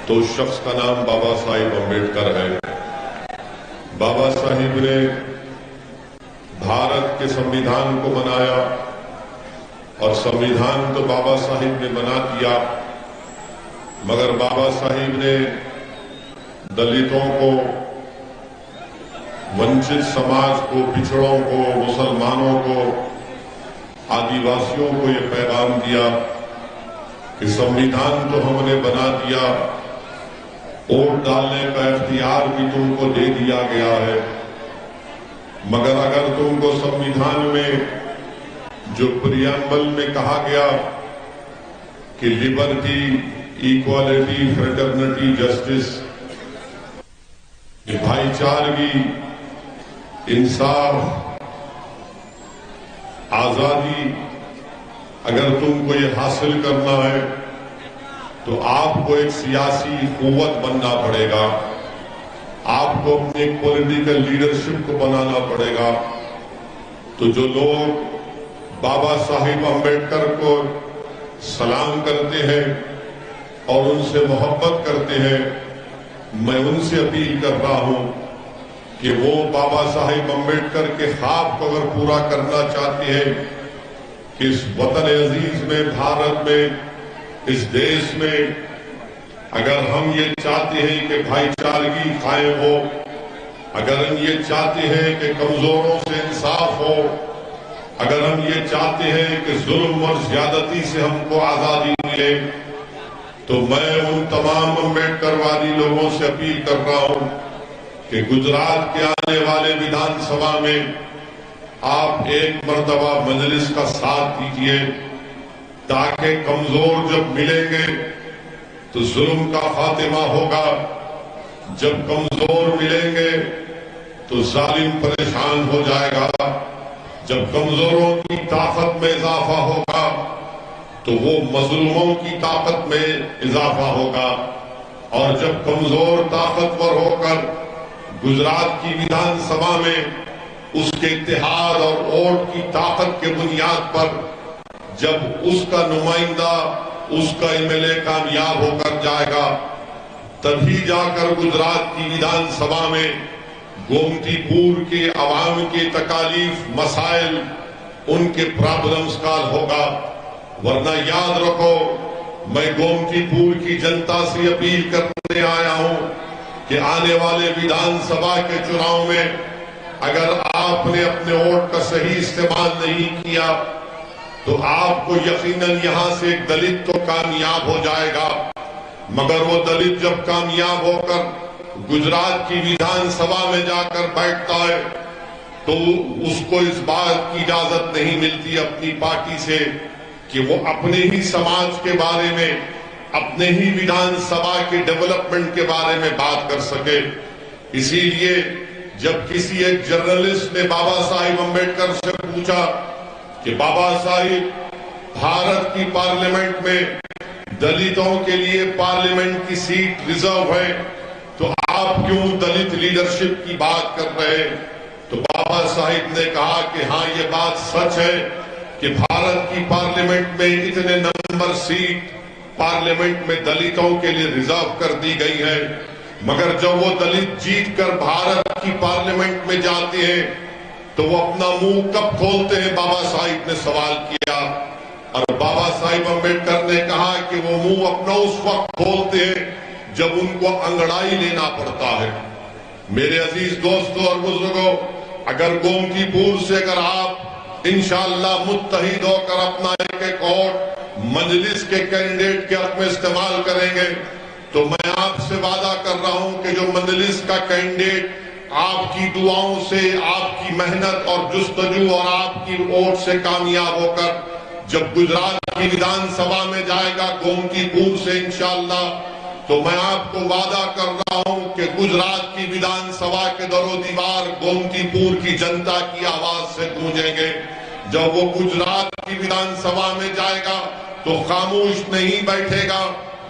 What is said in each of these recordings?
تو اس شخص کا نام بابا صاحب امبیڈکر ہے۔ بابا صاحب نے بھارت کے سمویدھان کو بنایا اور سمویدھان تو بابا صاحب نے بنا دیا، مگر بابا صاحب نے دلتوں کو، ونچت سماج کو، پچھڑوں کو، مسلمانوں کو، آدیواسیوں کو یہ پیغام دیا کہ سمویدھان تو ہم نے بنا دیا، ووٹ ڈالنے کا اختیار بھی تم کو دے دیا گیا ہے، مگر اگر تم کو سمویدھان میں جو پریامبل میں کہا گیا کہ لبرٹی، ایکوالٹی، فریٹرنٹی، جسٹس، بھائی چارگی، انصاف، آزادی، اگر تم کو یہ حاصل کرنا ہے تو آپ کو ایک سیاسی قوت بننا پڑے گا، آپ کو اپنے ایک پولیٹیکل لیڈرشپ کو بنانا پڑے گا۔ تو جو لوگ بابا صاحب امبیڈکر کو سلام کرتے ہیں اور ان سے محبت کرتے ہیں، میں ان سے اپیل کر رہا ہوں کہ وہ بابا صاحب امبیڈکر کے خواب کو اگر پورا کرنا چاہتے ہیں کہ اس وطن عزیز میں، بھارت میں، اس دیش میں اگر ہم یہ چاہتے ہیں کہ بھائی چارگی قائم ہو، اگر ہم یہ چاہتے ہیں کہ کمزوروں سے انصاف ہو، اگر ہم یہ چاہتے ہیں کہ ظلم اور زیادتی سے ہم کو آزادی ملے، تو میں ان تمام امبیڈکر وادی لوگوں سے اپیل کر رہا ہوں کہ گجرات کے آنے والے ویدھان سبھا میں آپ ایک مرتبہ مجلس کا ساتھ دیجیے، تاکہ کمزور جب ملیں گے تو ظلم کا خاتمہ ہوگا، جب کمزور ملیں گے تو ظالم پریشان ہو جائے گا، جب کمزوروں کی طاقت میں اضافہ ہوگا تو وہ مظلوموں کی طاقت میں اضافہ ہوگا، اور جب کمزور طاقتور ہو کر گجرات کی ویدھان سبھا میں اس کے اتحاد اور ووٹ کی طاقت کے بنیاد پر جب اس کا نمائندہ، اس کا ایم ایل اے کامیاب ہو کر جائے گا، تبھی جا کر گجرات کی ویدھان سبھا میں گومتی پور کے عوام کے تکالیف، مسائل، ان کے پرابلمز کا حل ہوگا۔ ورنہ یاد رکھو، میں گومتی پور کی جنتا سے اپیل کرنے آیا ہوں کہ آنے والے ویدھان سبھا کے چناؤ میں اگر آپ نے اپنے ووٹ کا صحیح استعمال نہیں کیا تو آپ کو یقیناً یہاں سے ایک دلت تو کامیاب ہو جائے گا، مگر وہ دلت جب کامیاب ہو کر گجرات کی ویدھان سبھا میں جا کر بیٹھتا ہے تو اس کو اس بات کی اجازت نہیں ملتی اپنی پارٹی سے کہ وہ اپنے ہی سماج کے بارے میں، اپنے ہی ویدھان سبھا کے ڈیولپمنٹ کے بارے میں بات کر سکے۔ اسی لیے جب کسی ایک جرنلسٹ نے بابا صاحب امبیڈکر سے پوچھا کہ بابا صاحب، بھارت کی پارلیمنٹ میں دلتوں کے لیے پارلیمنٹ کی سیٹ ریزرو ہے، تو آپ کیوں دلت لیڈرشپ کی بات کر رہے ہیں؟ تو بابا صاحب نے کہا کہ ہاں، یہ بات سچ ہے کہ بھارت کی پارلیمنٹ میں اتنے نمبر سیٹ پارلیمنٹ میں دلتوں کے لیے ریزرو کر دی گئی ہے، مگر جب وہ دلت جیت کر بھارت کی پارلیمنٹ میں جاتے ہیں تو وہ اپنا منہ کب کھولتے ہیں؟ بابا صاحب نے سوال کیا، اور بابا صاحب امبیڈکر نے کہا کہ وہ منہ اپنا اس وقت کھولتے ہیں جب ان کو انگڑائی لینا پڑتا ہے۔ میرے عزیز دوستوں اور بزرگوں، اگر گومتی پور سے اگر آپ انشاءاللہ متحد ہو کر اپنا ایک ووٹ مجلس کے کینڈیڈیٹ کے حق میں استعمال کریں گے تو میں آپ سے وعدہ کر رہا ہوں کہ جو مجلس کا کینڈیڈیٹ آپ کی دعاؤں سے، آپ کی محنت اور جستجو اور آپ کی ووٹ سے کامیاب ہو کر جب گجرات کی ویدھان سبھا میں جائے گا گومتی پور سے انشاءاللہ، تو میں آپ کو وعدہ کر رہا ہوں کہ گجرات کی ویدھان سبھا کے در و دیوار گومتی پور کی جنتا کی آواز سے گونجیں گے۔ جب وہ گجرات کی ویدھان سبھا میں جائے گا تو خاموش نہیں بیٹھے گا،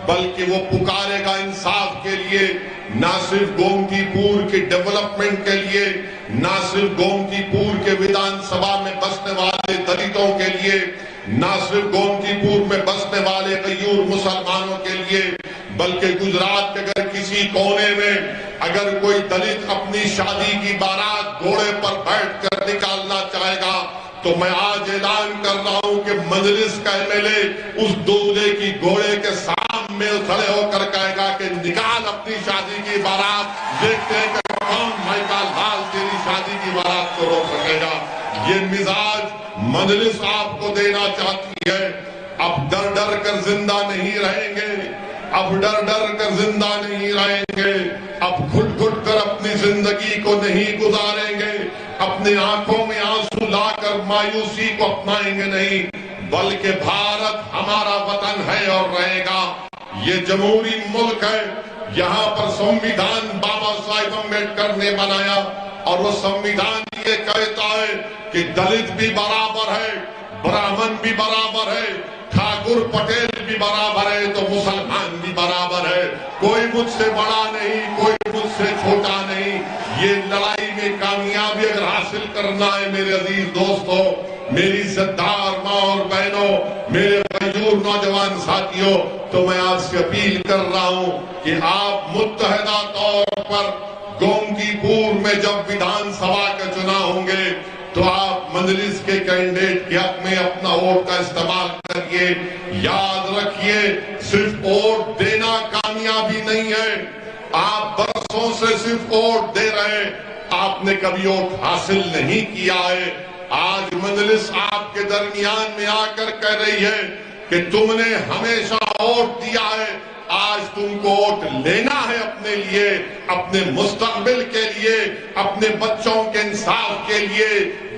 بلکہ وہ پکارے گا انصاف کے لیے، نہ صرف گومتی پور کے ڈیولپمنٹ کے لیے، نہ صرف گومتی پور کے ویدھان سبھا میں بسنے والے دلتوں کے لیے، نہ صرف گومتی پور میں بسنے والے غیور مسلمانوں کے لیے، بلکہ گجرات کے اگر کسی کونے میں اگر کوئی دلت اپنی شادی کی بارات گھوڑے پر بیٹھ کر نکالنا چاہے گا تو میں آج اعلان کر رہا ہوں کہ مجلس کا MLA اس دولے کی گھوڑے کے سامنے کھڑے ہو کر کہے گا کہ نکال اپنی شادی کی بارات، دیکھتے ہیں کہ کون مہیپال لال تیری شادی کی بارات کو روک سکے گا۔ یہ مزاج مجلس آپ کو دینا چاہتی ہے۔ اب ڈر ڈر کر زندہ نہیں رہیں گے، اب ڈر ڈر کر زندہ نہیں رہیں گے، اب گھٹ گھٹ کر اپنی زندگی کو نہیں گزاریں گے، اپنے آنکھوں میں آنسو لا کر مایوسی کو اپنائیں گے نہیں، بلکہ بھارت ہمارا وطن ہے اور رہے گا۔ یہ جمہوری ملک ہے، یہاں پر سنویدھان بابا صاحب امبیڈکر نے بنایا اور وہ سنویدھان یہ کہتا ہے کہ دلت بھی برابر ہے، برہمن بھی برابر ہے، ٹھاکر پٹیل بھی برابر ہے تو مسلمان بھی برابر ہے، کوئی مجھ سے بڑا نہیں، کوئی مجھ سے چھوٹا نہیں۔ یہ لڑائی میں کامیابی اگر حاصل کرنا ہے میرے عزیز دوستو، میری عزتدار ماں اور بہنوں، میرے غیور نوجوان ساتھیوں، تو میں آپ سے اپیل کر رہا ہوں کہ آپ متحدہ طور پر گومتی پور میں جب ویدھان سبھا کے چناؤ ہوں گے تو آپ مجلس کے کینڈیڈیٹ کے حق میں اپنا ووٹ کا استعمال کریے۔ یاد رکھیے، صرف ووٹ دینا کامیابی نہیں ہے، آپ برسوں سے صرف ووٹ دے رہے ہیں، آپ نے کبھی ووٹ حاصل نہیں کیا ہے۔ آج مجلس آپ کے درمیان میں آ کر کہہ رہی ہے کہ تم نے ہمیشہ ووٹ دیا ہے، آج تم کو ووٹ لینا ہے اپنے لیے، اپنے مستقبل کے لیے، اپنے بچوں کے انصاف کے لیے،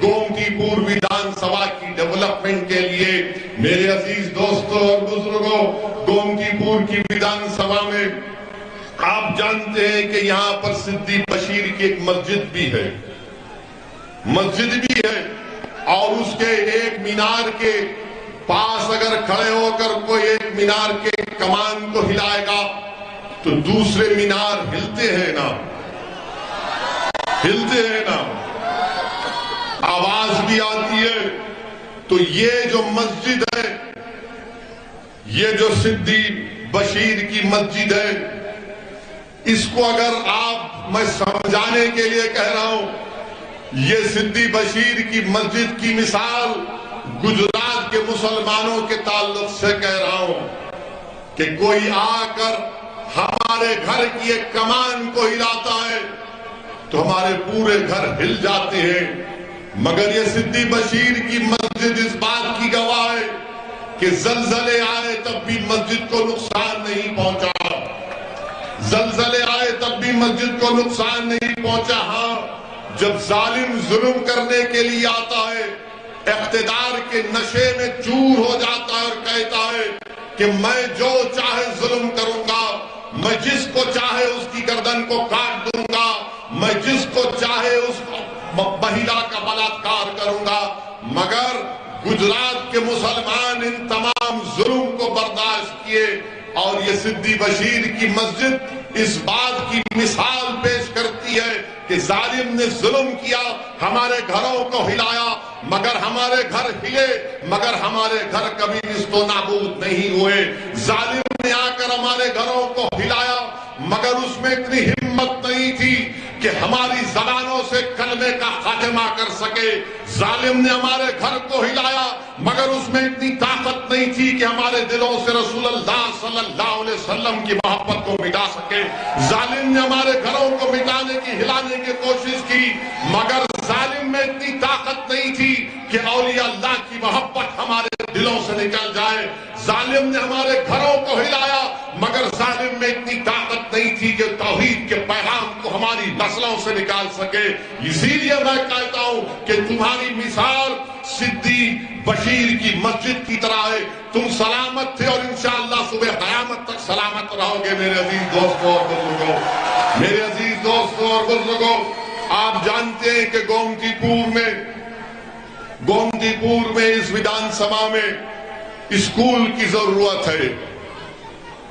گومتی پور ویدھان سبھا کی ڈیولپمنٹ کے لیے۔ میرے عزیز دوستوں اور بزرگوں، گومتی پور کی ویدھان سبھا میں آپ جانتے ہیں کہ یہاں پر سدی بشیر کی ایک مسجد بھی ہے، اور اس کے ایک مینار کے پاس اگر کھڑے ہو کر کوئی ایک مینار کے کمان کو ہلائے گا تو دوسرے مینار ہلتے ہیں نا، آواز بھی آتی ہے۔ تو یہ جو مسجد ہے، یہ جو سدی بشیر کی مسجد ہے، اس کو اگر میں سمجھانے کے لیے کہہ رہا ہوں، یہ سدی بشیر کی مسجد کی مثال گجرات کے مسلمانوں کے تعلق سے کہہ رہا ہوں کہ کوئی آ کر ہمارے گھر کی ایک کمان کو ہلاتا ہے تو ہمارے پورے گھر ہل جاتے ہیں، مگر یہ سدی بشیر کی مسجد اس بات کی گواہ ہے کہ زلزلے آئے تب بھی مسجد کو نقصان نہیں پہنچا، زلزلے آئے تب بھی مسجد کو نقصان نہیں پہنچا۔ ہاں، جب ظالم ظلم کرنے کے لیے آتا ہے، اقتدار کے نشے میں چور ہو جاتا ہے اور کہتا ہے کہ میں جو چاہے ظلم کروں گا، میں جس کو چاہے اس کی گردن کو کاٹ دوں گا، میں جس کو چاہے اس مہیلا کا بلاತ್ಕಾರ کروں گا، مگر گجرات کے مسلمان ان تمام ظلم کو برداشت کیے، اور یہ سدی بشیر کی مسجد اس بات کی مثال پیش کرتی ہے کہ ظالم نے ظلم کیا، ہمارے گھروں کو ہلایا، مگر ہمارے گھر ہلے، مگر ہمارے گھر کبھی نیست و نابود نہیں ہوئے۔ ظالم نے آ کر ہمارے گھروں کو ہلایا، مگر اس میں اتنی ہمت نہیں تھی کہ ہماری زبانوں سے کلمے کا خاتمہ کر سکے۔ ظالم نے ہمارے گھر کو ہلایا، مگر اس میں اتنی طاقت نہیں تھی کہ ہمارے دلوں سے رسول اللہ صلی اللہ علیہ وسلم کی محبت کو مٹا سکے۔ ظالم نے ہمارے گھروں کو مٹانے کی، ہلانے کی کوشش کی، مگر ظالم میں اتنی طاقت نہیں تھی کہ اولیاء اللہ کی محبت ہمارے دلوں سے نکل جائے۔ ظالم نے ہمارے گھروں کو ہلایا، مگر ظالم میں اتنی طاقت نہیں تھی کہ توحید کے پیغام کو ہماری نسلوں سے نکال سکے۔ اسی لیے میں کہتا ہوں کہ تمہاری مثال سدی بشیر کی مسجد کی طرح ہے، تم سلامت تھے اور انشاءاللہ صبح قیامت تک سلامت رہو گے۔ میرے عزیز دوستوں اور بزرگوں، میرے عزیز دوستوں اور بزرگوں، آپ جانتے ہیں کہ گومتی پور میں اس ویدھان سبھا میں اسکول کی ضرورت ہے،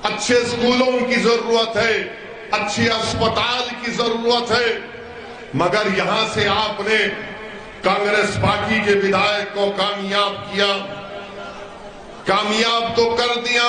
اچھے اسکولوں کی ضرورت ہے، اچھے اسپتال کی ضرورت ہے، مگر یہاں سے آپ نے کانگریس پارٹی کے ودھائک کو کامیاب کیا، کامیاب تو کر دیا،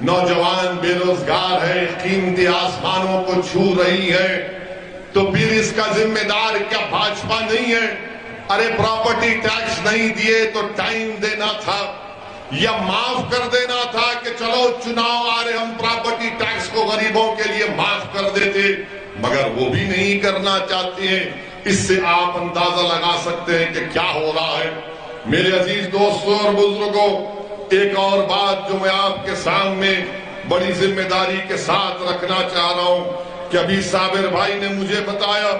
نوجوان بے روزگار ہے، قیمتیں آسمانوں کو چھو رہی ہے، تو پھر اس کا ذمہ دار کیا بھاجپا نہیں ہے؟ ارے پراپرٹی ٹیکس نہیں دیے تو ٹائم دینا تھا، یا معاف کر دینا تھا کہ چلو چناؤ آ رہے، ہم پراپرٹی ٹیکس کو غریبوں کے لیے معاف کر دیتے، مگر وہ بھی نہیں کرنا چاہتے ہیں۔ اس سے آپ اندازہ لگا سکتے ہیں کہ کیا ہو رہا ہے۔ میرے عزیز دوستوں اور بزرگوں، ایک اور بات جو میں آپ کے سامنے بڑی ذمہ داری کے ساتھ رکھنا چاہ رہا ہوں کہ ابھی صابر بھائی نے مجھے بتایا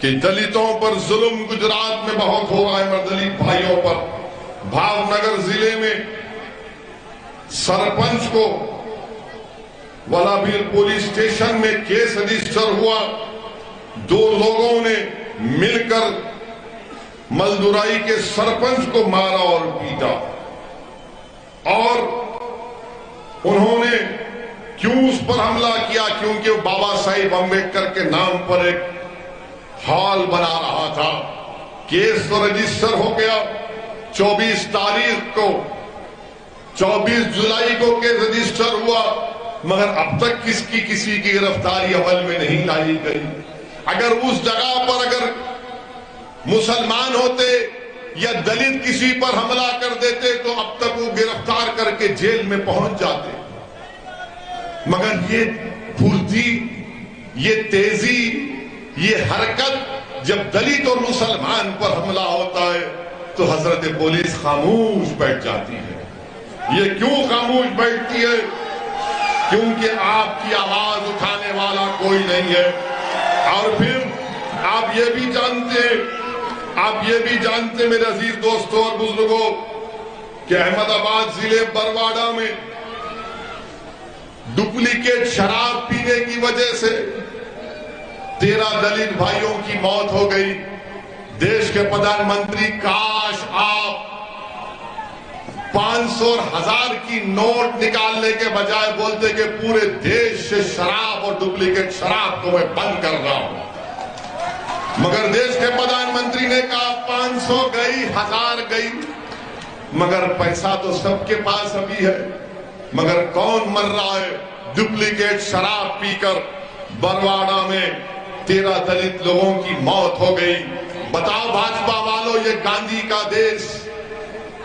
کہ دلتوں پر ظلم گجرات میں بہت ہو رہا ہے، دلت بھائیوں پر۔ بھاؤ نگر ضلع میں سرپنچ کو والابیر پولیس اسٹیشن میں کیس رجسٹر ہوا، 2 لوگوں نے مل کر ملدورائی کے سرپنچ کو مارا اور پیٹا، اور انہوں نے کیوں اس پر حملہ کیا؟ کیونکہ وہ بابا صاحب امبیڈکر کے نام پر ایک ہال بنا رہا تھا۔ کیس تو رجسٹر ہو گیا، 24 تاریخ کو 24 جولائی کو کیس رجسٹر ہوا، مگر اب تک کسی کی گرفتاری عمل میں نہیں لائی گئی۔ اگر اس جگہ پر اگر مسلمان ہوتے یا دلت کسی پر حملہ کر دیتے تو اب تک وہ گرفتار کر کے جیل میں پہنچ جاتے، مگر یہ پھرتی، یہ تیزی، یہ حرکت جب دلت اور مسلمان پر حملہ ہوتا ہے تو حضرت پولیس خاموش بیٹھ جاتی ہے۔ یہ کیوں خاموش بیٹھتی ہے؟ کیونکہ آپ کی آواز اٹھانے والا کوئی نہیں ہے۔ اور پھر آپ یہ بھی جانتے میرے عزیز دوستوں اور بزرگوں کہ احمد آباد ضلع برواڑہ میں ڈپلیکیٹ شراب پینے کی وجہ سے 13 دلت بھائیوں کی موت ہو گئی۔ دیش کے پردھان منتری، کاش آپ 500 اور 1000 کی نوٹ نکالنے کے بجائے بولتے کہ پورے دیش سے شراب اور ڈپلیکیٹ شراب کو میں بند کر رہا ہوں، مگر دیش کے پردھان منتری نے کہا 500 گئی، 1000 گئی، مگر پیسہ تو سب کے پاس ابھی ہے، مگر کون مر رہا ہے؟ ڈپلیکیٹ شراب پی کر برواڑہ میں 13 دلت لوگوں کی موت ہو گئی۔ بتاؤ بھاجپا والوں، یہ گاندھی کا دیش،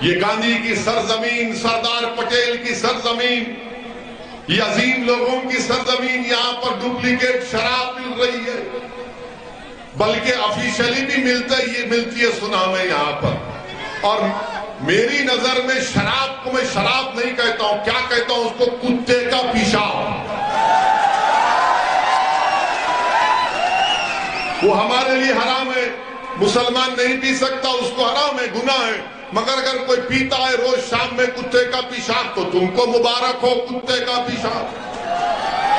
یہ گاندھی کی سرزمین، سردار پٹیل کی سرزمین، یہ عظیم لوگوں کی سرزمین، یہاں پر ڈپلیکیٹ شراب مل رہی ہے، بلکہ آفیشلی بھی ملتی ہے سنا میں یہاں پر۔ اور میری نظر میں شراب کو میں شراب نہیں کہتا ہوں، کیا کہتا ہوں اس کو؟ کتے کا پیشاب۔ وہ ہمارے لیے حرام ہے، مسلمان نہیں پی سکتا، اس کو حرام ہے، گناہ ہے، مگر اگر کوئی پیتا ہے روز شام میں کتے کا پیشاب تو تم کو مبارک ہو، کتے کا پیشاب۔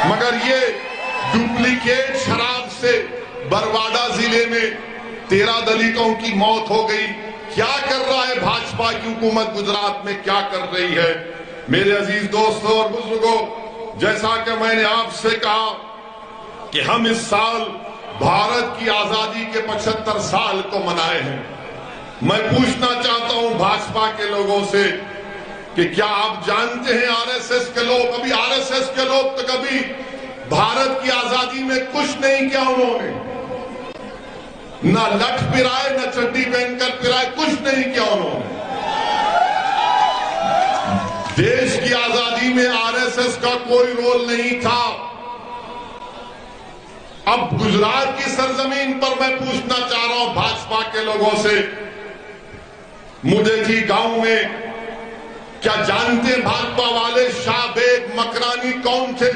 مگر یہ ڈپلیکیٹ شراب سے برواڑہ ضلع میں 13 دلتوں کی موت ہو گئی۔ کیا کر رہا ہے بھاجپا کی حکومت گجرات میں، کیا کر رہی ہے؟ میرے عزیز دوستوں اور بزرگوں، جیسا کہ میں نے آپ سے کہا کہ ہم اس سال بھارت کی آزادی کے 75 سال کو منائے ہیں۔ میں پوچھنا چاہتا ہوں بھاجپا کے لوگوں سے کہ کیا آپ جانتے ہیں آر ایس ایس کے لوگ، ابھی آر ایس ایس کے لوگ تو کبھی بھارت کی آزادی میں کچھ نہیں کیا، انہوں نے نہ لٹھ پرائے، نہ چڈی پہن کر پرائے، کچھ نہیں کیا انہوں نے۔ دیش کی آزادی میں آر ایس ایس کا کوئی رول نہیں تھا۔ اب گجرات کی سرزمین پر میں پوچھنا چاہ رہا ہوں بھاجپا کے لوگوں سے، مجھے جی گاؤں میں کیا جانتے بھاجپا والے شاہ بیگ مکرانی کون تھے؟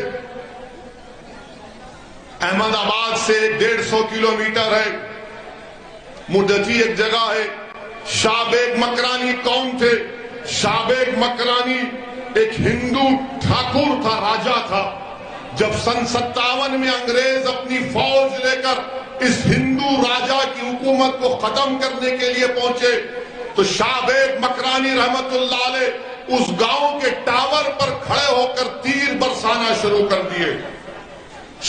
احمد آباد سے 150 کلومیٹر ہے، مدتی ایک جگہ ہے۔ شاہ بیگ مکرانی کون تھے؟ شاہ بیگ مکرانی ایک ہندو ٹھاکر تھا، راجا تھا۔ جب سن 57 میں انگریز اپنی فوج لے کر اس ہندو راجا کی حکومت کو ختم کرنے کے لیے پہنچے تو شاہ بیگ مکرانی رحمت اللہ علیہ اس گاؤں کے ٹاور پر کھڑے ہو کر تیر برسانا شروع کر دیے۔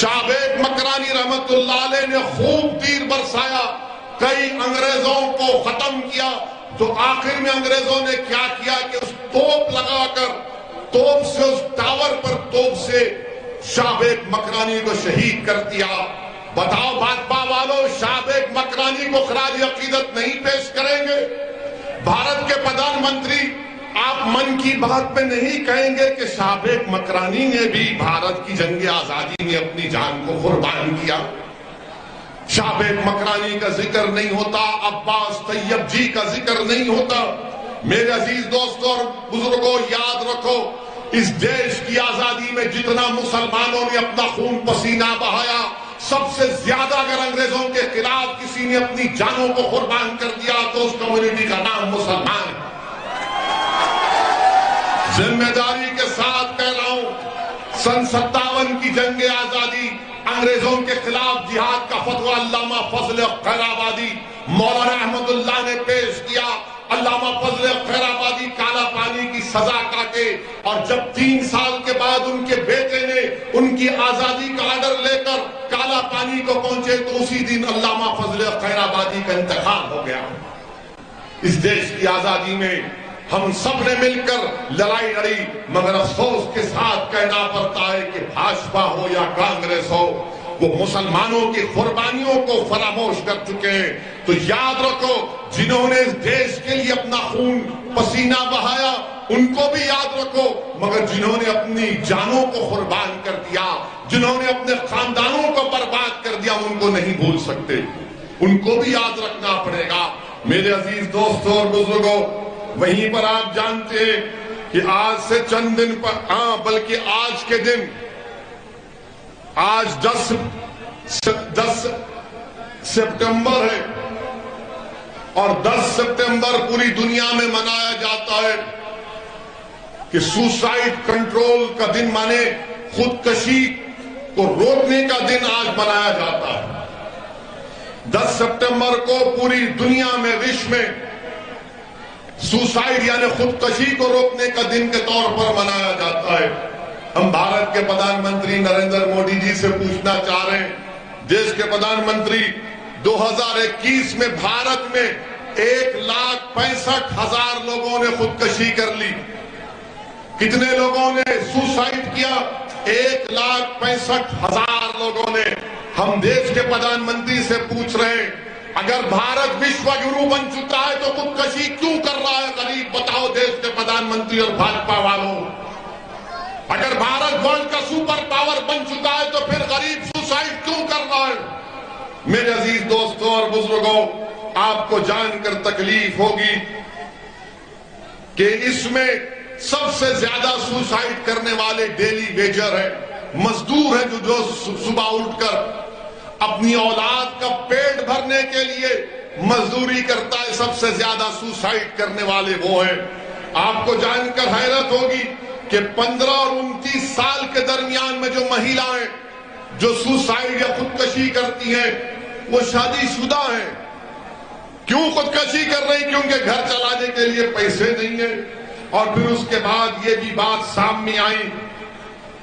شاہ بیگ مکرانی رحمت اللہ علیہ نے خوب تیر برسایا، کئی انگریزوں کو ختم کیا، تو آخر میں انگریزوں نے کیا کیا کہ اس توپ لگا کر توپ سے اس ٹاور پر توپ سے شعبیک مکرانی کو شہید کر دیا. بتاؤ بھاجپا والوں، شعبیک مکرانی کو خراج عقیدت نہیں پیش کریں گے؟ بھارت کے پردھان منتری، آپ من کی بات میں نہیں کہیں گے کہ شعبیک مکرانی نے بھی بھارت کی جنگ آزادی میں اپنی جان کو قربان کیا؟ شعبیک مکرانی کا ذکر نہیں ہوتا، عباس طیب جی کا ذکر نہیں ہوتا. میرے عزیز دوستوں اور بزرگوں، یاد رکھو، اس دیش کی آزادی میں جتنا مسلمانوں نے اپنا خون پسینہ بہایا، سب سے زیادہ اگر انگریزوں کے خلاف کسی نے اپنی جانوں کو قربان کر دیا تو اس کمیونٹی کا نام مسلمان ہے. ذمہ داری کے ساتھ کہہ رہا ہوں، سن 57 کی جنگ آزادی، انگریزوں کے خلاف جہاد کا فتویٰ علامہ فضل خیر آبادی، مولانا احمد اللہ نے پیش کیا. علامہ فضل خیر آبادی کالا پانی کی سزا کاٹے، اور جب 3 سال کے بعد ان کے بیٹے نے ان کی آزادی کا آرڈر لے کر کالا پانی کو پہنچے تو اسی دن علامہ فضل خیر آبادی کا انتقال ہو گیا. اس دیش کی آزادی میں ہم سب نے مل کر لڑائی لڑی، مگر افسوس کے ساتھ کہنا پڑتا ہے کہ بھاجپا ہو یا کانگریس ہو، وہ مسلمانوں کی قربانیوں کو فراموش کر چکے ہیں. تو یاد رکھو، جنہوں نے اس دیش کے لیے اپنا خون پسینہ بہایا ان کو بھی یاد رکھو، مگر جنہوں نے اپنی جانوں کو قربان کر دیا، جنہوں نے اپنے خاندانوں کو برباد کر دیا، ان کو نہیں بھول سکتے، ان کو بھی یاد رکھنا پڑے گا. میرے عزیز دوستوں اور بزرگوں، وہیں پر آپ جانتے ہیں کہ آج سے چند دن پر، بلکہ آج کے دن، آج 10 سپٹمبر ہے، اور 10 سپٹمبر پوری دنیا میں منایا جاتا ہے کہ سوسائیڈ کنٹرول کا دن، مانے خودکشی کو روکنے کا دن آج منایا جاتا ہے. 10 سپٹمبر کو پوری دنیا میں، وشو میں، سوسائیڈ یعنی خودکشی کو روکنے کا دن کے طور پر منایا جاتا ہے. ہم بھارت کے پردھان منتری نریندر مودی جی سے پوچھنا چاہ رہے ہیں، دیش کے پردھان منتری، 2021 میں بھارت میں 1,65,000 لوگوں نے خودکشی کر لی. کتنے لوگوں نے سوسائیڈ کیا؟ 1,65,000 لوگوں نے. ہم دیش کے پردھان منتری سے پوچھ رہے ہیں، اگر بھارت وشو گرو بن چکا ہے تو خودکشی کیوں کر رہا ہے غریب؟ بتاؤ دیش کے پردھان منتری اور بھاجپا والوں، اگر بھارت ورلڈ کا سپر پاور بن چکا ہے تو پھر غریب سوسائیڈ کیوں کر رہا ہے؟ میرے عزیز دوستوں اور بزرگوں، آپ کو جان کر تکلیف ہوگی کہ اس میں سب سے زیادہ سوسائیڈ کرنے والے ڈیلی ویجر ہیں، مزدور ہیں، جو صبح اٹھ کر اپنی اولاد کا پیٹ بھرنے کے لیے مزدوری کرتا ہے. سب سے زیادہ سوسائیڈ کرنے والے وہ ہیں. آپ کو جان کر حیرت ہوگی کہ 15 اور 29 سال کے درمیان میں جو مہیلائیں جو سوسائیڈ یا خودکشی کرتی ہیں وہ شادی شدہ ہیں. کیوں خودکشی کر رہی؟ کیونکہ گھر چلانے کے لیے پیسے نہیں ہیں. اور پھر اس کے بعد یہ بھی بات سامنے آئی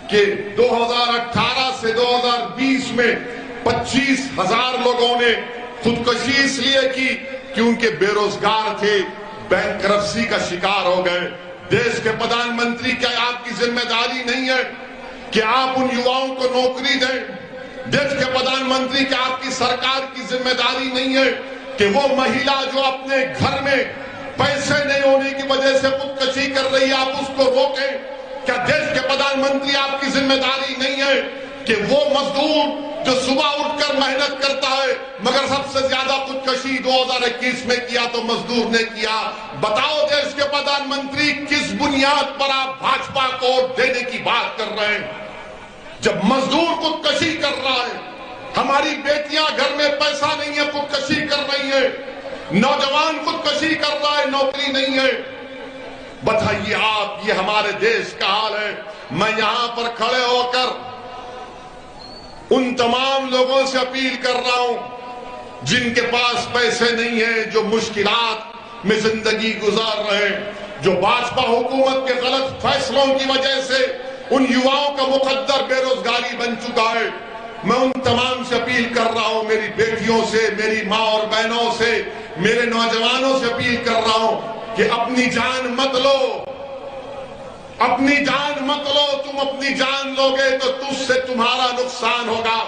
کہ 2018 سے 2020 میں 25,000 لوگوں نے خودکشی اس لیے کی کیونکہ بے روزگار تھے، بینکرپسی کا شکار ہو گئے. دیش کے پردھان منتری، کیا آپ کی ذمہ داری نہیں ہے کہ آپ ان یواؤں کو نوکری دیں؟ دیش کے پردھان منتری، کیا آپ کی سرکار کی ذمہ داری نہیں ہے کہ وہ مہیلا جو اپنے گھر میں پیسے نہیں ہونے کی وجہ سے خودکشی کر رہی ہے آپ اس کو روکیں؟ کیا دیش کے پردھان منتری آپ کی ذمہ داری نہیں ہے کہ وہ مزدور جو صبح اٹھ کر محنت کرتا ہے مگر سب سے زیادہ خودکشی 2021 میں کیا تو مزدور نے کیا؟ بتاؤ دیش کے پردھان منتری، کس بنیاد پر آپ بھاجپا کو ووٹ دینے کی بات کر رہے ہیں جب مزدور خودکشی کر رہا ہے؟ ہماری بیٹیاں گھر میں پیسہ نہیں ہے خودکشی کر رہی ہیں، نوجوان خودکشی کر رہا ہے، نوکری نہیں ہے. بتائیے آپ، یہ ہمارے دیش کا حال ہے. میں یہاں پر کھڑے ہو کر ان تمام لوگوں سے اپیل کر رہا ہوں جن کے پاس پیسے نہیں ہیں، جو مشکلات میں زندگی گزار رہے ہیں، جو بھاجپا حکومت کے غلط فیصلوں کی وجہ سے ان یواؤں کا مقدر بے روزگاری بن چکا ہے. میں ان تمام سے اپیل کر رہا ہوں، میری بیٹیوں سے، میری ماں اور بہنوں سے، میرے نوجوانوں سے اپیل کر رہا ہوں کہ اپنی جان مت لو، اپنی جان مت لو، تم اپنی جان لوگے تو تجھ سے تمہارا نقصان ہوگا۔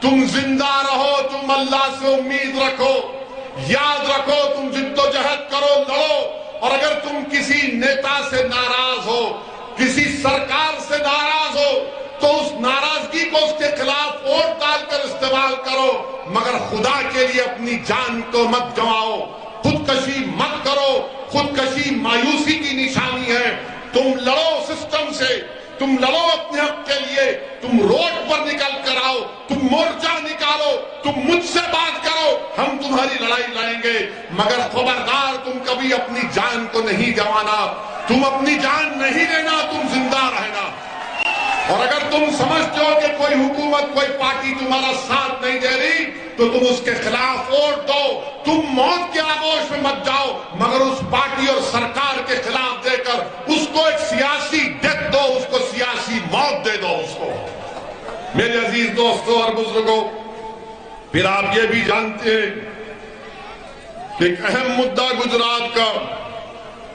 تم زندہ رہو، تم اللہ سے امید رکھو، یاد رکھو، تم جد و جہد کرو، لڑو، اور اگر تم کسی نیتا سے ناراض ہو، کسی سرکار سے ناراض ہو تو اس ناراضگی کو اس کے خلاف ووٹ ڈال کر استعمال کرو، مگر خدا کے لیے اپنی جان کو مت گنواؤ، خودکشی مت کرو۔ خودکشی مایوسی کی نشانی ہے۔ تم لڑو سسٹم سے، تم لڑو اپنے حق کے لیے، تم روڈ پر نکل کر آؤ، تم مورچہ نکالو، تم مجھ سے بات کرو، ہم تمہاری لڑائی لڑیں گے، مگر خبردار تم کبھی اپنی جان کو نہیں گنوانا، تم اپنی جان نہیں لینا، تم زندہ رہنا۔ اور اگر تم سمجھتے ہو کہ کوئی حکومت، کوئی پارٹی تمہارا ساتھ نہیں دے رہی تو تم اس کے خلاف ووٹ دو، تم موت کے آغوش میں مت جاؤ، مگر اس پارٹی اور سرکار کے خلاف دے کر اس کو ایک سیاسی ڈیتھ دو، اس کو سیاسی موت دے دو اس کو۔ میرے عزیز دوستوں اور بزرگوں، پھر آپ یہ بھی جانتے ہیں کہ ایک اہم مدعا گجرات کا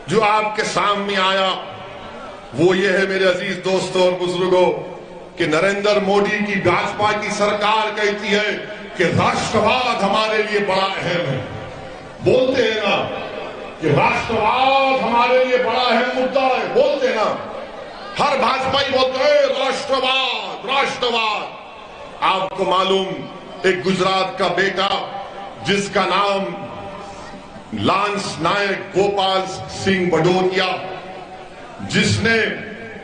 جو آپ کے سامنے آیا وہ یہ ہے میرے عزیز دوستوں اور بزرگوں کہ نریندر مودی کی بھاجپا کی سرکار کہتی ہے کہ راشٹرواد ہمارے لیے بڑا اہم ہے۔ بولتے ہیں نا کہ راشٹرواد ہمارے لیے بڑا اہم مدعا ہے، بولتے ہیں نا، ہر بھاجپائی بولتے ہیں راشٹرواد راشٹرواد۔ آپ کو معلوم ایک گجرات کا بیٹا جس کا نام لانس نائک گوپال سنگھ بھدوریا، جس نے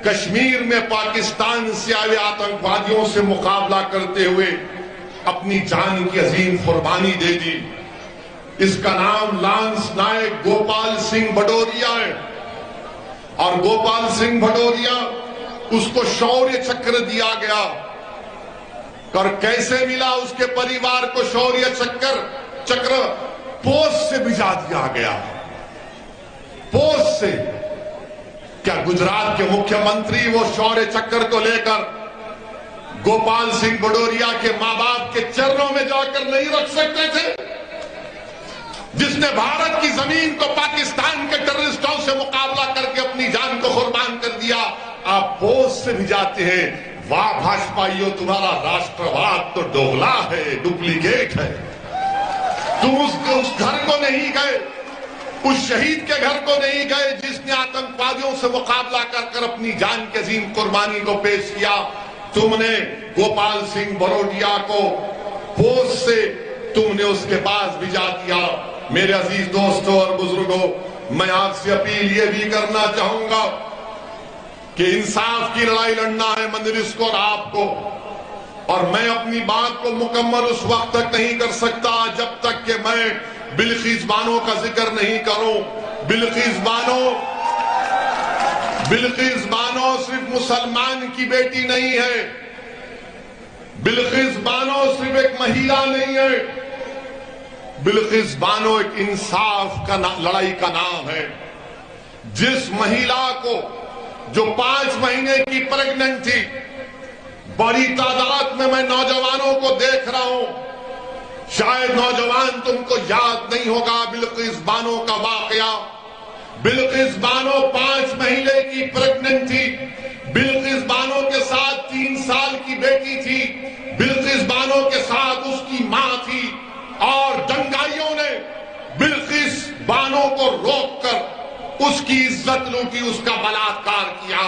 کشمیر میں پاکستان سے آئے آتنکوادیوں سے مقابلہ کرتے ہوئے اپنی جان کی عظیم قربانی دے دی، اس کا نام لانس نائک گوپال سنگھ بھدوریا ہے۔ اور گوپال سنگھ بھدوریا اس کو شوریہ چکر دیا گیا، اور کیسے ملا اس کے پریوار کو شوریہ چکر؟ پوسٹ سے بھیجا دیا گیا، پوسٹ سے۔ کیا گجرات کے مکھیہ منتری وہ شوریہ چکر کو لے کر گوپال سنگھ بھدوریا کے ماں باپ کے چرنوں میں جا کر نہیں رکھ سکتے تھے؟ جس نے بھارت کی زمین کو پاکستان کے ٹیررسٹوں سے مقابلہ کر کے اپنی جان کو قربان کر دیا، آپ پوسٹ سے بھی جاتے ہیں۔ واہ بھاجپائیوں، تمہارا راشٹرواد تو دوغلا ہے، ڈپلیکیٹ ہے۔ تم اس گھر کو نہیں گئے، اس شہید کے گھر کو نہیں گئے جس نے آتنکوادیوں سے مقابلہ کر کر اپنی جان کی عظیم قربانی کو پیش کیا۔ تم نے گوپال سنگھ بھدوریا کو پوسٹ سے تم نے اس کے پاس بھیجا دیا۔ میرے عزیز دوستوں اور بزرگوں، میں آپ سے اپیل یہ بھی کرنا چاہوں گا کہ انصاف کی لڑائی لڑنا ہے مندرس کو اور آپ کو، اور میں اپنی بات کو مکمل اس وقت تک نہیں کر سکتا جب تک کہ میں بلقیس بانو کا ذکر نہیں کروں۔ بلقیس بانو صرف مسلمان کی بیٹی نہیں ہے، بلقیس بانو صرف ایک مہیلا نہیں ہے، بلقیس بانو ایک انصاف کا لڑائی کا نام ہے۔ جس مہیلا کو جو 5 مہینے کی پریگننٹ تھی، بڑی تعداد میں نوجوانوں کو دیکھ رہا ہوں، شاید نوجوان تم کو یاد نہیں ہوگا بلقیس بانو کا واقعہ۔ بلقیس بانو 5 مہینے کی پریگننٹ تھی، بلقیس بانو کے ساتھ 3 سال کی بیٹی تھی، بلقیس بانو کے ساتھ اس کی ماں تھی، اور دنگائیوں نے بلقیس بانو کو روک کر اس کی عزت لوٹی، اس کا بلاತ್ಕಾರ کیا،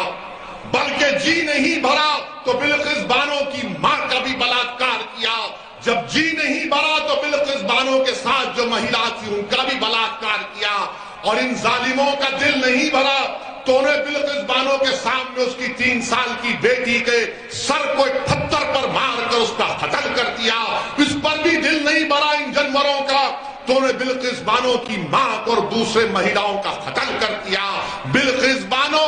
بلکہ جی نہیں بھرا تو بلقیس بانو کی ماں کا بھی بلاತ್ಕಾರ کیا، جب جی نہیں بھرا تو بلقیس بانو کے ساتھ جو مہیلا تھی ان کا بھی بلاತ್ಕಾರ کیا، اور ان ظالموں کا دل نہیں بھرا تو انہیں بلقیس بانو کے سامنے اس کی 3 سال کی بیٹی کے سر کو ایک پتھر پر مار کر اس کا قتل کر دیا۔ اس پر بھی دل نہیں بھرا ان جانوروں کا تو انہیں بلقیس بانو کی ماں اور دوسرے مہیلاؤں کا قتل کر دیا۔ بلقیس بانو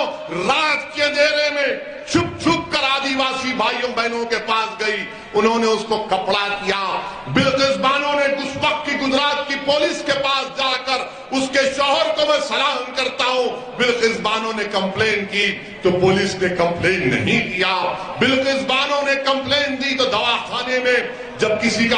رات کے اندھیرے میں چھپ چھپ کر آدیواسی بھائیوں بہنوں کے پاس گئی، انہوں نے اس کو کپڑا کیا۔ بلقیس بانو نے اس وقت کی گجرات کی پولیس کے پاس جا کر اس کے شوہر کو میں سلام کرتا ہوں، بلقیس بانو نے کمپلین کی تو پولیس نے کمپلین نہیں کیا۔ بلقیس بانو نے کمپلین دی تو دواخانے میں جب کسی کا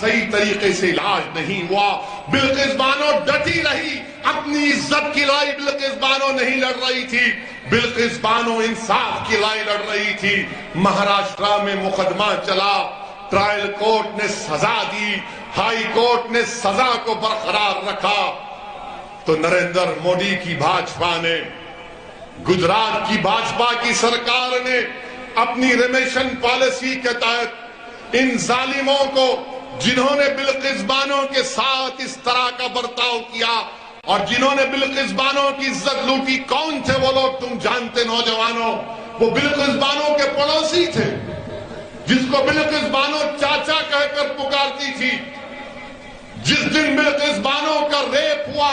صحیح طریقے سے علاج نہیں ہوا۔ بلقیس بانو ڈٹی رہی، اپنی عزت کی لڑائی بلقیس بانو نہیں لڑ رہی تھی، بلقیس بانو انصاف کی لڑائی لڑ رہی تھی۔ مہاراشٹرا میں مقدمہ چلا، ٹرائل کورٹ نے سزا دی، ہائی کورٹ نے سزا کو برقرار رکھا، تو نریندر مودی کی بھاجپا نے، گجرات کی بھاجپا کی سرکار نے اپنی ریمیشن پالیسی کے تحت ان ظالموں کو، جنہوں نے بلقیس بانو کے ساتھ اس طرح کا برتاؤ کیا اور جنہوں نے بلقیس بانو کی عزت لوٹی، کون تھے وہ لوگ تم جانتے نوجوانوں؟ وہ بلقیس بانو کے پڑوسی تھے، جس کو بلقیس بانو چاچا کہہ کر پکارتی تھی۔ جس دن بلقیس بانو کا ریپ ہوا،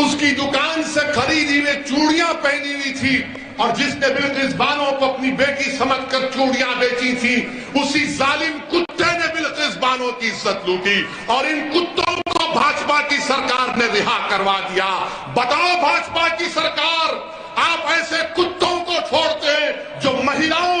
اس کی دکان سے خریدی ہوئی چوڑیاں پہنی ہوئی تھی، اور جس نے بلقیس بانو کو اپنی بیٹی سمجھ کر چوڑیاں بیچی تھی، اسی ظالم کتے نے بلقیس بانو کی عزت لوٹی، اور ان کتوں کو بھاجپا کی سرکار نے رہا کروا دیا۔ بتاؤ بھاجپا کی سرکار، آپ ایسے کتوں کو چھوڑتے ہیں جو مہیلاؤں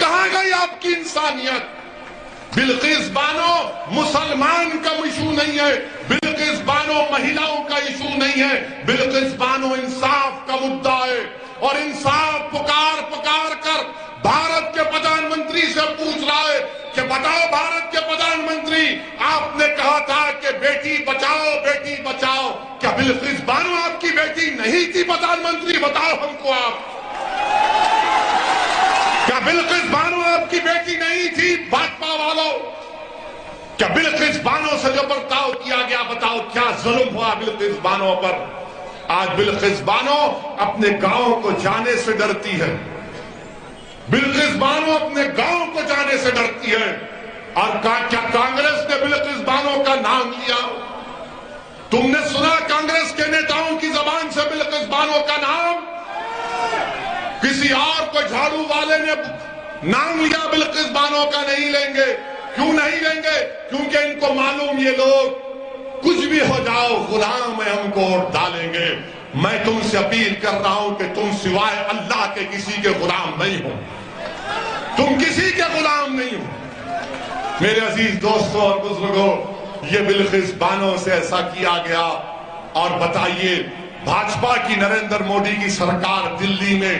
کہاں گئی آپ کی انسانیت؟ بلقیس بانو مسلمان کا ایشو نہیں ہے، بلقیس بانو مہیلاؤں کا ایشو نہیں ہے، بلقیس بانو انصاف کا مدعا ہے، اور انصاف پکار پکار کر بھارت کے پردھان منتری سے پوچھ رہا ہے کہ بتاؤ بھارت کے پردھان منتری، آپ نے کہا تھا کہ بیٹی بچاؤ بیٹی بچاؤ، کیا بلقیس بانو آپ کی بیٹی نہیں تھی پردھان منتری؟ بتاؤ ہم کو آپ، کیا بلقیس بانو آپ کی بیٹی نہیں تھی؟ بھاجپا والوں، کیا بلقیس بانو سے جو برتاؤ کیا گیا، بتاؤ کیا ظلم ہوا بلقیس بانو پر؟ آج بلقیس بانو اپنے گاؤں کو جانے سے ڈرتی ہے، بلقیس بانو اپنے گاؤں کو جانے سے ڈرتی ہے، اور کیا کانگریس نے بلقیس بانو کا نام لیا؟ تم نے سنا کانگریس کے نیتاؤں کی زبان سے بلقیس بانو کا نام؟ کسی اور کو جھاڑو والے نے نام لیا بلقیس بانو کا نہیں لیں گے۔ کیوں نہیں لیں گے؟ کیونکہ ان کو معلوم یہ لوگ کچھ بھی ہو جاؤ غلام میں ہم کو ووٹ ڈالیں گے۔ میں تم سے اپیل کر رہا ہوں کہ تم سوائے اللہ کے کسی کے غلام نہیں ہو، تم کسی کے غلام نہیں ہو۔ میرے عزیز دوستوں اور بزرگوں، یہ بلقیس بانو سے ایسا کیا گیا، اور بتائیے بھاجپا کی نریندر مودی کی سرکار دلی میں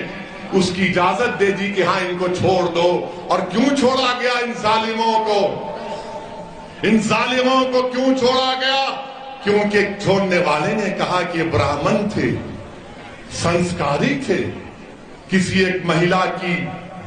اس کی اجازت دے دی کہ ہاں ان کو چھوڑ دو۔ اور کیوں چھوڑا گیا ان ظالموں کو؟ ان ظالموں کو کیوں چھوڑا گیا؟ کیونکہ چھوڑنے والے نے کہا کہ یہ برہمن تھے، سنسکاری تھے۔ کسی ایک مہیلا کی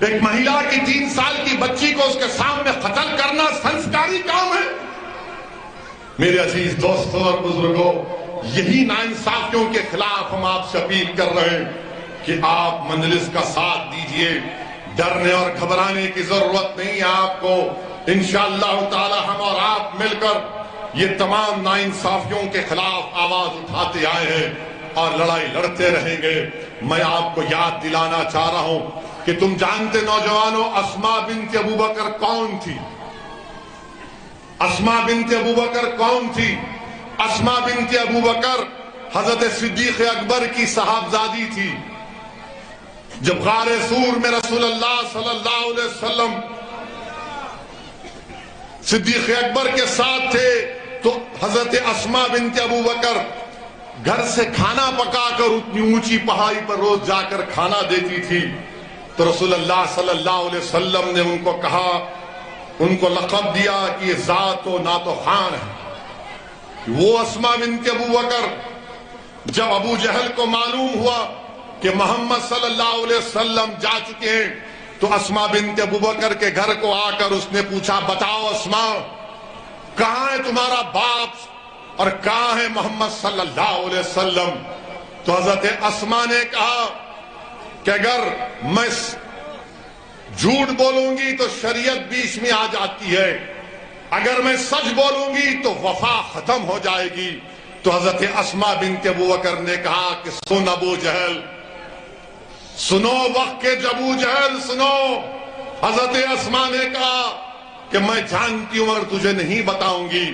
ایک مہیلا کی 3 سال کی بچی کو اس کے سامنے قتل کرنا سنسکاری کام ہے؟ میرے عزیز دوستوں اور بزرگوں، یہی ناانصافیوں کے خلاف ہم آپ سے اپیل کر رہے ہیں کہ آپ مجلس کا ساتھ دیجئے۔ ڈرنے اور گھبرانے کی ضرورت نہیں ہے آپ کو، انشاءاللہ تعالی ہم اور آپ مل کر یہ تمام ناانصافیوں کے خلاف آواز اٹھاتے آئے ہیں اور لڑائی لڑتے رہیں گے۔ میں آپ کو یاد دلانا چاہ رہا ہوں کہ تم جانتے نوجوانوں اسماء بنت ابوبکر کون تھی؟ اسماء بنت ابوبکر کون تھی؟ اسماء بنت ابوبکر حضرت صدیق اکبر کی صاحبزادی تھی۔ جب غار سور میں رسول اللہ صلی اللہ علیہ وسلم صدیق اکبر کے ساتھ تھے تو حضرت اسماء بنت ابوبکر گھر سے کھانا پکا کر اتنی اونچی پہاڑی پر روز جا کر کھانا دیتی تھی۔ تو رسول اللہ صلی اللہ علیہ وسلم نے ان کو کہا، ان کو لقب دیا کہ یہ ذات و نعت و خوان ہے۔ وہ اسماء بنت ابوبکر، جب ابو جہل کو معلوم ہوا کہ محمد صلی اللہ علیہ وسلم جا چکے ہیں، تو اسماء بنت ابوبکر کے گھر کو آ کر اس نے پوچھا، بتاؤ اسماء، کہاں ہے تمہارا باپ اور کہاں ہے محمد صلی اللہ علیہ وسلم؟ تو حضرت اسماء نے کہا کہ اگر میں جھوٹ بولوں گی تو شریعت بیچ میں آ جاتی ہے، اگر میں سچ بولوں گی تو وفا ختم ہو جائے گی۔ تو حضرت اسماء بنت ابوبکر نے کہا کہ سن ابو جہل، سنو وقت کے ابو جہل سنو۔ حضرت اسماء نے کہا کہ میں جانتی ہوں مگر تجھے نہیں بتاؤں گی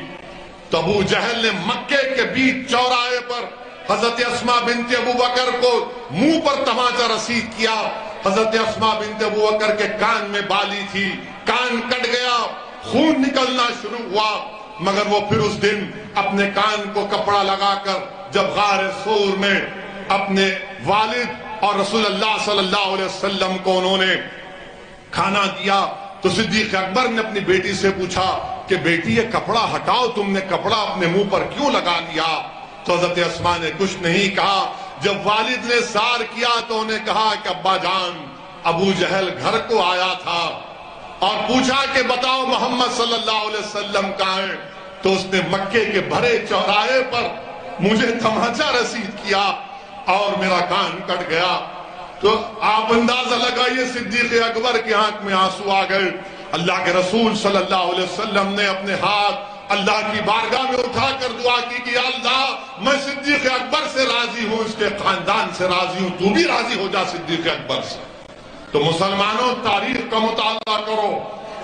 تو ابو جہل نے مکے کے بیچ چوراہے پر حضرت اسماء بنت ابو بکر کو منہ پر تماچا رسید کیا. حضرت اسماء بنت ابو بکر کے کان میں بالی تھی, کان کٹ گیا, خون نکلنا شروع ہوا, مگر وہ پھر اس دن اپنے کان کو کپڑا لگا کر جب غار ثور میں اپنے والد اور رسول اللہ صلی اللہ علیہ وسلم کو انہوں نے کھانا دیا تو صدیق اکبر نے اپنی بیٹی سے پوچھا کہ بیٹی یہ کپڑا ہٹاؤ, تم نے کپڑا اپنے منہ پر کیوں لگا لیا؟ تو حضرت اسماء نے کچھ نہیں کہا. جب والد نے سار کیا تو انہیں کہا کہ ابا جان, ابو جہل گھر کو آیا تھا اور پوچھا کہ بتاؤ محمد صلی اللہ علیہ وسلم کہاں ہے؟ تو اس نے مکے کے بھرے چوراہے پر مجھے تماچا رسید کیا اور میرا کان کٹ گیا. تو آپ اندازہ لگائیے صدیق اکبر کی آنکھ میں آنسو آ گئے. اللہ کے رسول صلی اللہ علیہ وسلم نے اپنے ہاتھ اللہ کی بارگاہ میں اٹھا کر دعا کی کہ اللہ میں صدیق اکبر سے راضی ہوں, اس کے خاندان سے راضی ہوں, تو بھی راضی ہو جا صدیق اکبر سے. تو مسلمانوں تاریخ کا مطالعہ کرو.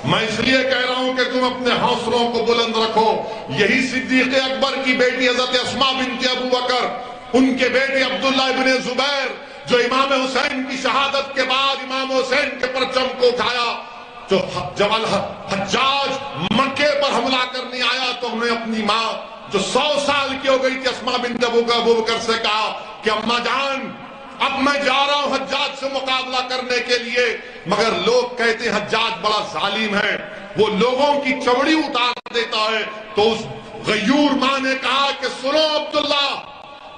میں اس لیے کہہ رہا ہوں کہ تم اپنے حوصلوں کو بلند رکھو. یہی صدیق اکبر کی بیٹی حضرت اسماء بنت ابو بکر, ان کے بیٹے عبداللہ ابن زبیر جو امام حسین کی شہادت کے بعد امام حسین کے پرچم کو اٹھایا, تو جب حجاج مکے پر حملہ کرنے آیا تو انہوں نے اپنی ماں جو 100 سال کی ہو گئی تھی اسماء بنت ابو بکر سے کہا کہ اماں جان اب میں جا رہا ہوں حجاج سے مقابلہ کرنے کے لیے, مگر لوگ کہتے ہیں حجاج بڑا ظالم ہے, وہ لوگوں کی چمڑی اتار دیتا ہے. تو اس غیور ماں نے کہا کہ سنو عبداللہ,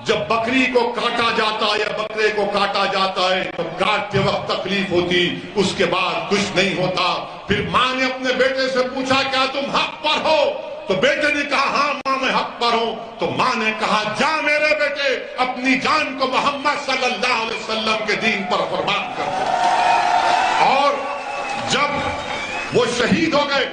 جب بکری کو کاٹا جاتا ہے یا بکرے کو کاٹا جاتا ہے تو کاٹتے وقت تکلیف ہوتی, اس کے بعد کچھ نہیں ہوتا. پھر ماں نے اپنے بیٹے سے پوچھا کیا تم حق پر ہو؟ تو بیٹے نے کہا ہاں ماں میں حق پر ہوں. تو ماں نے کہا جا میرے بیٹے اپنی جان کو محمد صلی اللہ علیہ وسلم کے دین پر قربان کر دو. اور جب وہ شہید ہو گئے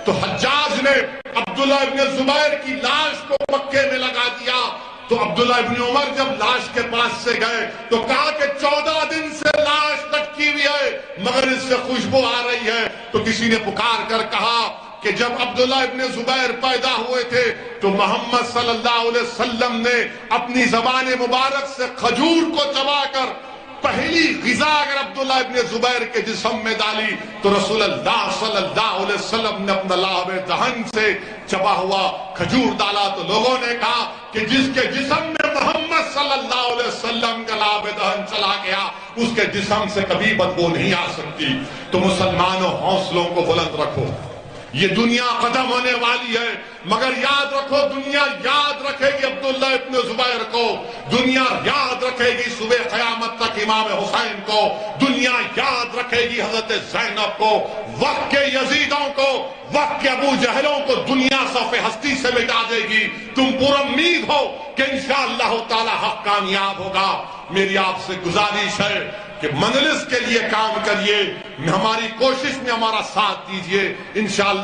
تو حجاج نے عبداللہ ابن زبیر کی لاش کو مکے میں لگا دیا. تو عبداللہ ابن عمر جب لاش کے پاس سے گئے تو کہا کہ 14 دن سے لاش لٹکی ہوئی ہے مگر اس سے خوشبو آ رہی ہے. تو کسی نے پکار کر کہا کہ جب عبداللہ ابن زبیر پیدا ہوئے تھے تو محمد صلی اللہ علیہ وسلم نے اپنی زبان مبارک سے کھجور کو چبا کر پہلی غذا اگر عبداللہ ابن زبیر کے جسم میں ڈالی تو رسول اللہ صلی اللہ علیہ وسلم نے اپنا لعاب دہن سے چبا ہوا کھجور ڈالا. تو لوگوں نے کہا کہ جس کے جسم میں محمد صلی اللہ علیہ وسلم کا لعاب دہن چلا گیا اس کے جسم سے کبھی بدبو نہیں آ سکتی. تو مسلمانوں حوصلوں کو بلند رکھو. یہ دنیا ختم ہونے والی ہے مگر یاد رکھو دنیا یاد رکھے گی عبداللہ ابن زبیر کو, دنیا یاد رکھے گی صبح قیامت تک امام حسین کو, دنیا یاد رکھے گی حضرت زینب کو, وقت کے یزیدوں کو, وقت کے ابو جہلوں کو دنیا صف ہستی سے مٹا دے گی. تم پر امید ہو کہ انشاءاللہ تعالی حق کامیاب ہوگا. میری آپ سے گزارش ہے کہ مجلس کے لیے کام کریے, ہماری کوشش میں ہمارا ساتھ دیجئے. انشاءاللہ